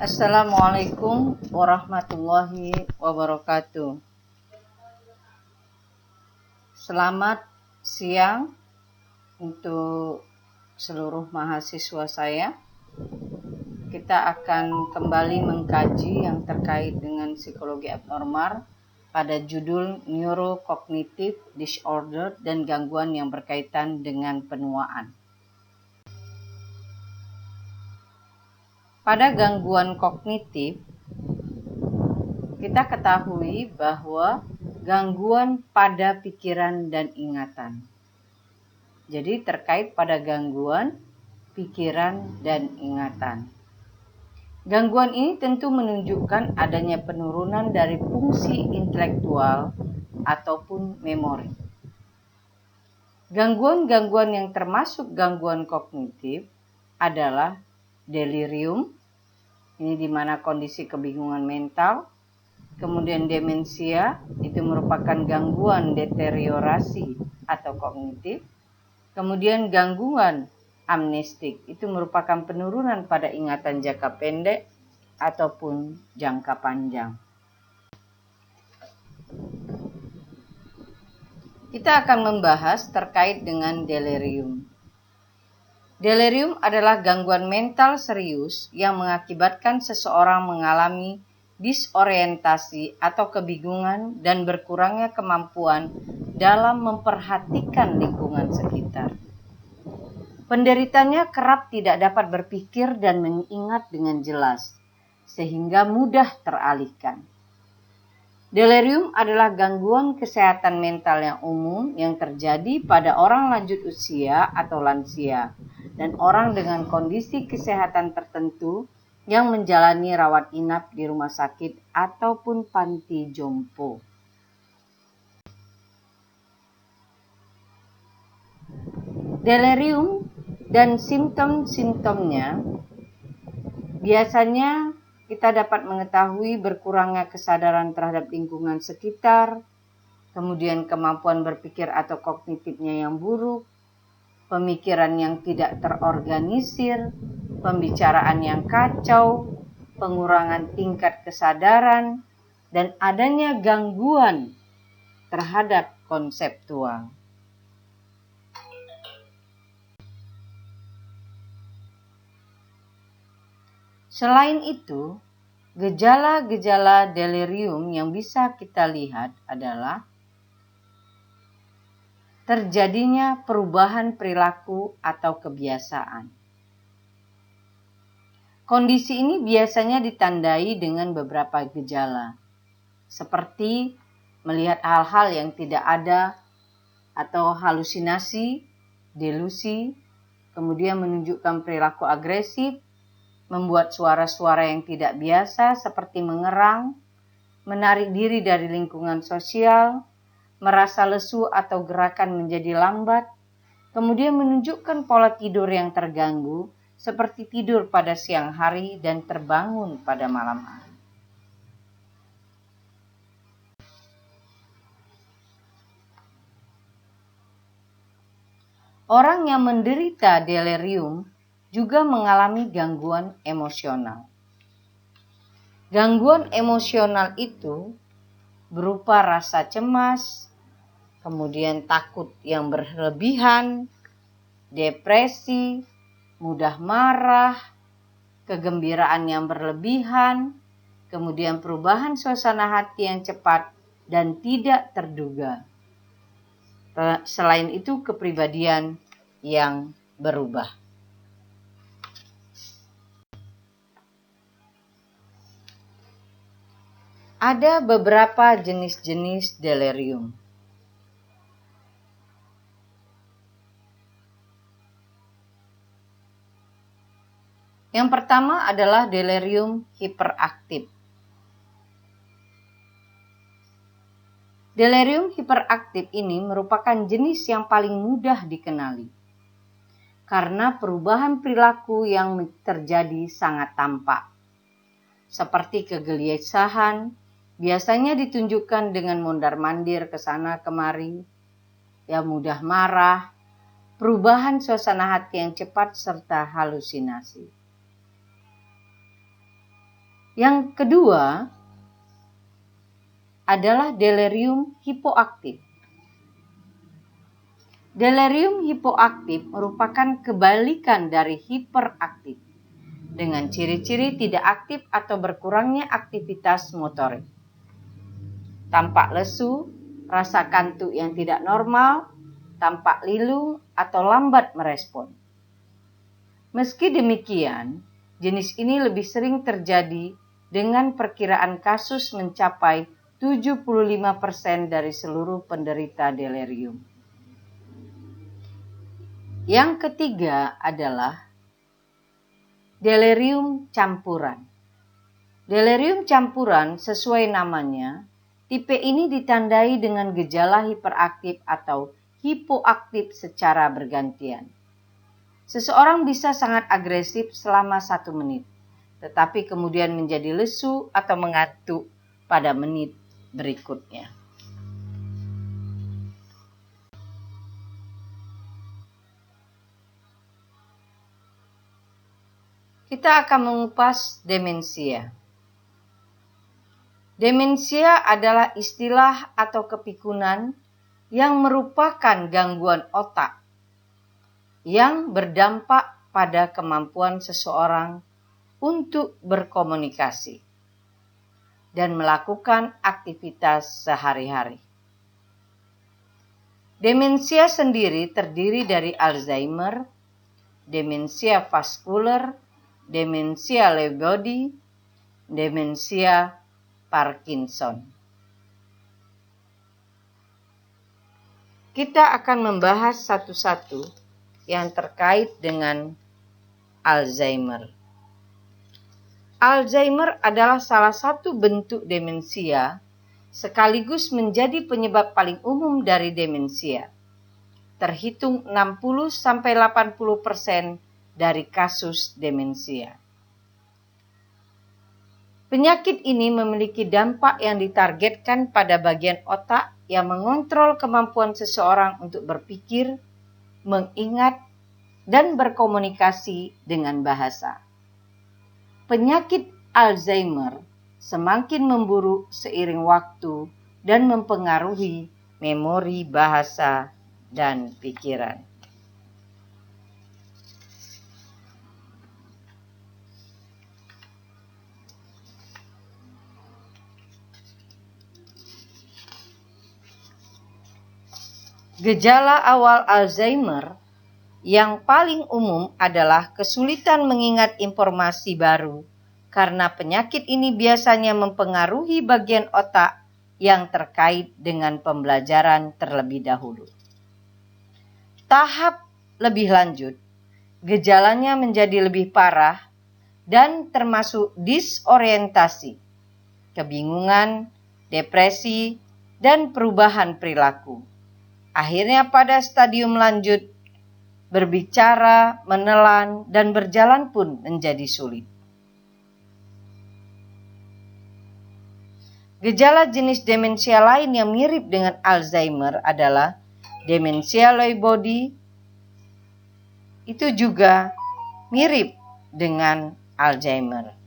Assalamualaikum warahmatullahi wabarakatuh. Selamat siang untuk seluruh mahasiswa saya. Kita akan kembali mengkaji yang terkait dengan psikologi abnormal pada judul Neurocognitive Disorder dan gangguan yang berkaitan dengan penuaan. Pada gangguan kognitif, kita ketahui bahwa gangguan pada pikiran dan ingatan. Jadi terkait pada gangguan pikiran dan ingatan. Gangguan ini tentu menunjukkan adanya penurunan dari fungsi intelektual ataupun memori. Gangguan-gangguan yang termasuk gangguan kognitif adalah delirium, ini di mana kondisi kebingungan mental. Kemudian demensia, itu merupakan gangguan deteriorasi atau kognitif. Kemudian gangguan amnestik, itu merupakan penurunan pada ingatan jangka pendek ataupun jangka panjang. Kita akan membahas terkait dengan delirium. Delirium adalah gangguan mental serius yang mengakibatkan seseorang mengalami disorientasi atau kebingungan dan berkurangnya kemampuan dalam memperhatikan lingkungan sekitar. Penderitanya kerap tidak dapat berpikir dan mengingat dengan jelas, sehingga mudah teralihkan. Delirium adalah gangguan kesehatan mental yang umum yang terjadi pada orang lanjut usia atau lansia dan orang dengan kondisi kesehatan tertentu yang menjalani rawat inap di rumah sakit ataupun panti jompo. Delirium dan simptom-simptomnya biasanya kita dapat mengetahui berkurangnya kesadaran terhadap lingkungan sekitar, kemudian kemampuan berpikir atau kognitifnya yang buruk, pemikiran yang tidak terorganisir, pembicaraan yang kacau, pengurangan tingkat kesadaran, dan adanya gangguan terhadap konseptual. Selain itu, gejala-gejala delirium yang bisa kita lihat adalah terjadinya perubahan perilaku atau kebiasaan. Kondisi ini biasanya ditandai dengan beberapa gejala, seperti melihat hal-hal yang tidak ada atau halusinasi, delusi, kemudian menunjukkan perilaku agresif, membuat suara-suara yang tidak biasa seperti mengerang, menarik diri dari lingkungan sosial, merasa lesu atau gerakan menjadi lambat, kemudian menunjukkan pola tidur yang terganggu, seperti tidur pada siang hari dan terbangun pada malam hari. Orang yang menderita delirium juga mengalami gangguan emosional. Gangguan emosional itu berupa rasa cemas, kemudian takut yang berlebihan, depresi, mudah marah, kegembiraan yang berlebihan, kemudian perubahan suasana hati yang cepat dan tidak terduga. Selain itu, kepribadian yang berubah. Ada beberapa jenis-jenis delirium. Yang pertama adalah delirium hiperaktif. Delirium hiperaktif ini merupakan jenis yang paling mudah dikenali karena perubahan perilaku yang terjadi sangat tampak, seperti kegelisahan, biasanya ditunjukkan dengan mondar-mandir ke sana kemari, mudah marah, perubahan suasana hati yang cepat, serta halusinasi. Yang kedua adalah delirium hipoaktif. Delirium hipoaktif merupakan kebalikan dari hiperaktif, dengan ciri-ciri tidak aktif atau berkurangnya aktivitas motorik. Tampak lesu, rasa kantuk yang tidak normal, tampak linglung atau lambat merespon. Meski demikian, jenis ini lebih sering terjadi dengan perkiraan kasus mencapai 75% dari seluruh penderita delirium. Yang ketiga adalah delirium campuran. Delirium campuran sesuai namanya, tipe ini ditandai dengan gejala hiperaktif atau hipoaktif secara bergantian. Seseorang bisa sangat agresif selama 1 menit, tetapi kemudian menjadi lesu atau mengantuk pada menit berikutnya. Kita akan mengupas demensia. Demensia adalah istilah atau kepikunan yang merupakan gangguan otak yang berdampak pada kemampuan seseorang untuk berkomunikasi dan melakukan aktivitas sehari-hari. Demensia sendiri terdiri dari Alzheimer, demensia vaskuler, demensia Lewy body, demensia Parkinson. Kita akan membahas satu-satu yang terkait dengan Alzheimer. Alzheimer adalah salah satu bentuk demensia sekaligus menjadi penyebab paling umum dari demensia. Terhitung 60-80% dari kasus demensia. Penyakit ini memiliki dampak yang ditargetkan pada bagian otak yang mengontrol kemampuan seseorang untuk berpikir, mengingat, dan berkomunikasi dengan bahasa. Penyakit Alzheimer semakin memburuk seiring waktu dan mempengaruhi memori, bahasa, dan pikiran. Gejala awal Alzheimer yang paling umum adalah kesulitan mengingat informasi baru, karena penyakit ini biasanya mempengaruhi bagian otak yang terkait dengan pembelajaran terlebih dahulu. Tahap lebih lanjut, gejalanya menjadi lebih parah dan termasuk disorientasi, kebingungan, depresi, dan perubahan perilaku. Akhirnya pada stadium lanjut, berbicara, menelan, dan berjalan pun menjadi sulit. Gejala jenis demensia lain yang mirip dengan Alzheimer adalah demensia Lewy body. Itu juga mirip dengan Alzheimer.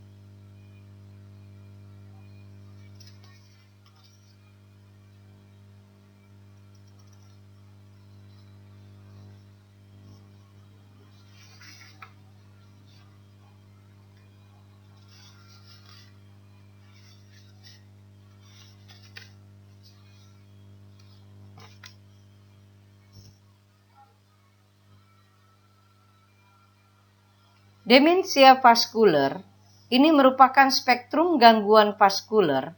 Demensia vaskuler ini merupakan spektrum gangguan vaskuler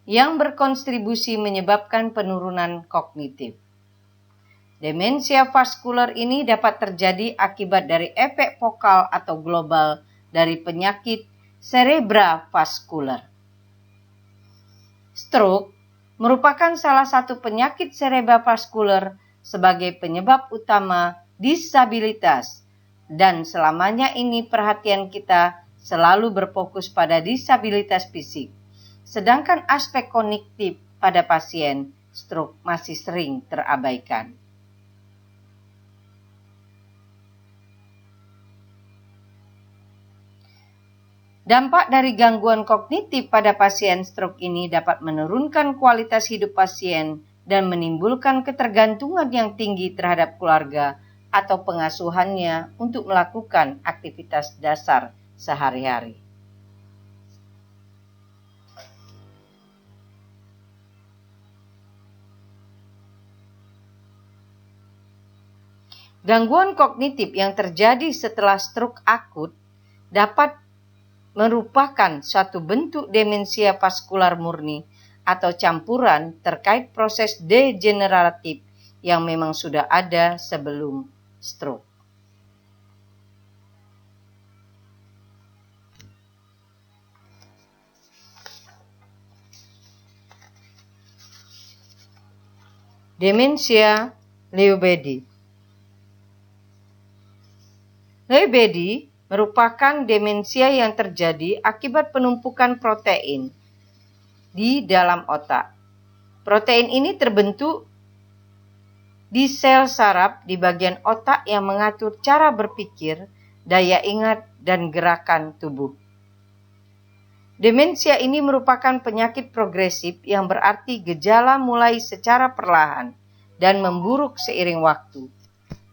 yang berkontribusi menyebabkan penurunan kognitif. Demensia vaskuler ini dapat terjadi akibat dari efek fokal atau global dari penyakit cerebravaskuler. Stroke merupakan salah satu penyakit cerebravaskuler sebagai penyebab utama disabilitas, dan selamanya ini perhatian kita selalu berfokus pada disabilitas fisik, sedangkan aspek kognitif pada pasien stroke masih sering terabaikan. Dampak dari gangguan kognitif pada pasien stroke ini dapat menurunkan kualitas hidup pasien dan menimbulkan ketergantungan yang tinggi terhadap keluarga atau pengasuhannya untuk melakukan aktivitas dasar sehari-hari. Gangguan kognitif yang terjadi setelah stroke akut dapat merupakan suatu bentuk demensia vaskular murni atau campuran terkait proses degeneratif yang memang sudah ada sebelum stroke. Demensia Lewy body. Lewy body merupakan demensia yang terjadi akibat penumpukan protein di dalam otak. Protein ini terbentuk di sel saraf di bagian otak yang mengatur cara berpikir, daya ingat, dan gerakan tubuh. Demensia ini merupakan penyakit progresif yang berarti gejala mulai secara perlahan dan memburuk seiring waktu.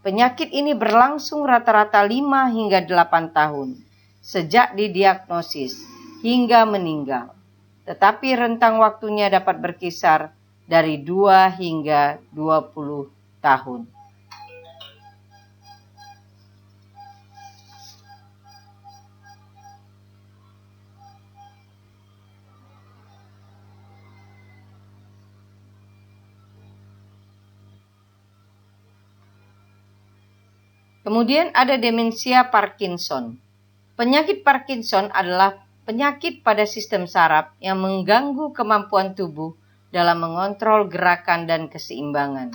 Penyakit ini berlangsung rata-rata 5 hingga 8 tahun sejak didiagnosis hingga meninggal. Tetapi rentang waktunya dapat berkisar dari 2 hingga 20 tahun. Kemudian ada demensia Parkinson. Penyakit Parkinson adalah penyakit pada sistem saraf yang mengganggu kemampuan tubuh dalam mengontrol gerakan dan keseimbangan.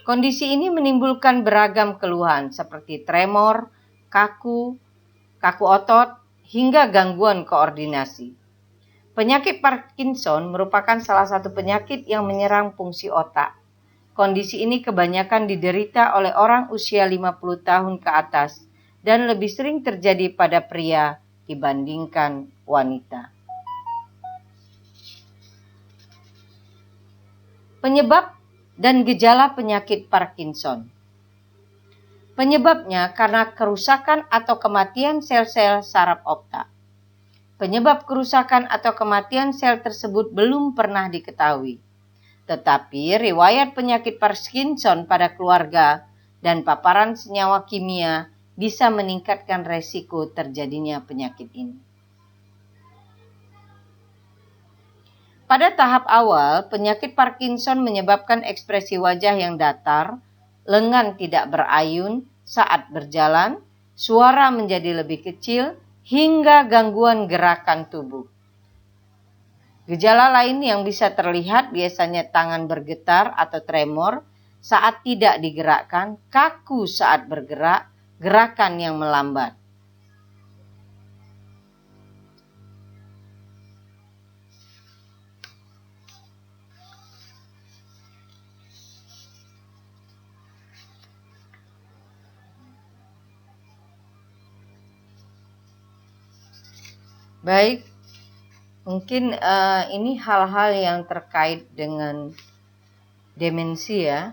Kondisi ini menimbulkan beragam keluhan seperti tremor, kaku otot, hingga gangguan koordinasi. Penyakit Parkinson merupakan salah satu penyakit yang menyerang fungsi otak. Kondisi ini kebanyakan diderita oleh orang usia 50 tahun ke atas dan lebih sering terjadi pada pria dibandingkan wanita. Penyebab dan gejala penyakit Parkinson. Penyebabnya karena kerusakan atau kematian sel-sel saraf otak. Penyebab kerusakan atau kematian sel tersebut belum pernah diketahui. Tetapi riwayat penyakit Parkinson pada keluarga dan paparan senyawa kimia bisa meningkatkan resiko terjadinya penyakit ini. Pada tahap awal, penyakit Parkinson menyebabkan ekspresi wajah yang datar, lengan tidak berayun saat berjalan, suara menjadi lebih kecil, hingga gangguan gerakan tubuh. Gejala lain yang bisa terlihat biasanya tangan bergetar atau tremor saat tidak digerakkan, kaku saat bergerak, gerakan yang melambat. Baik. Mungkin ini hal-hal yang terkait dengan demensia.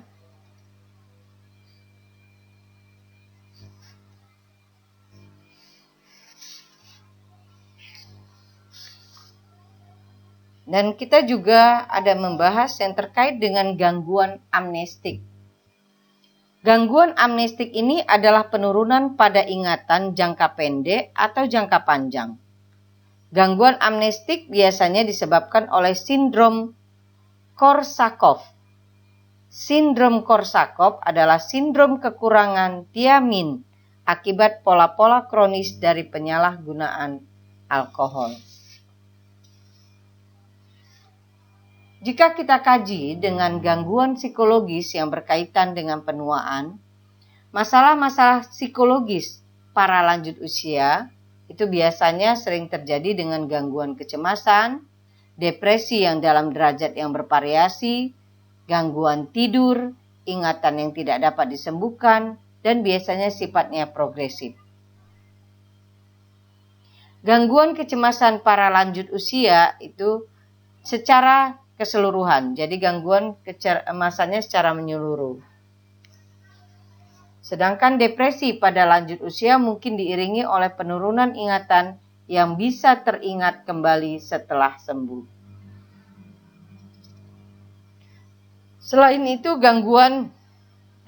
Dan kita juga ada membahas yang terkait dengan gangguan amnestik. Gangguan amnestik ini adalah penurunan pada ingatan jangka pendek atau jangka panjang. Gangguan amnestik biasanya disebabkan oleh sindrom Korsakoff. Sindrom Korsakoff adalah sindrom kekurangan tiamin akibat pola-pola kronis dari penyalahgunaan alkohol. Jika kita kaji dengan gangguan psikologis yang berkaitan dengan penuaan, masalah-masalah psikologis para lanjut usia itu biasanya sering terjadi dengan gangguan kecemasan, depresi yang dalam derajat yang bervariasi, gangguan tidur, ingatan yang tidak dapat disembuhkan, dan biasanya sifatnya progresif. Gangguan kecemasan para lanjut usia itu secara keseluruhan. Jadi gangguan kecemasannya secara menyeluruh. Sedangkan depresi pada lanjut usia mungkin diiringi oleh penurunan ingatan yang bisa teringat kembali setelah sembuh. Selain itu, gangguan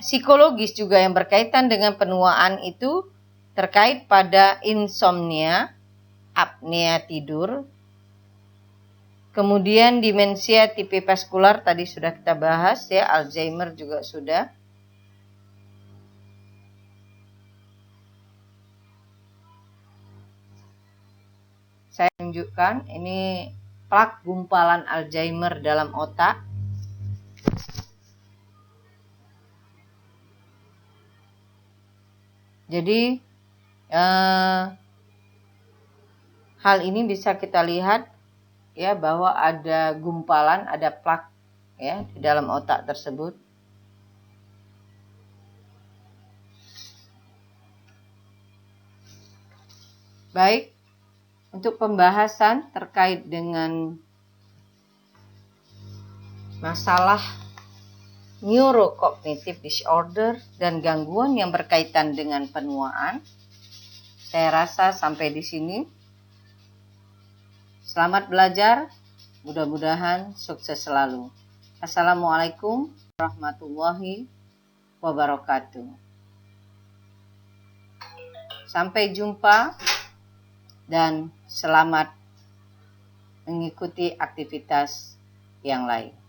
psikologis juga yang berkaitan dengan penuaan itu terkait pada insomnia, apnea tidur, kemudian demensia tipe vaskular tadi sudah kita bahas ya, Alzheimer juga sudah. Saya tunjukkan ini plak gumpalan Alzheimer dalam otak. Jadi hal ini bisa kita lihat ya bahwa ada gumpalan, ada plak ya di dalam otak tersebut. Baik, untuk pembahasan terkait dengan masalah neurocognitive disorder dan gangguan yang berkaitan dengan penuaan, saya rasa sampai di sini. Selamat belajar, mudah-mudahan sukses selalu. Assalamualaikum warahmatullahi wabarakatuh. Sampai jumpa dan selamat mengikuti aktivitas yang lain.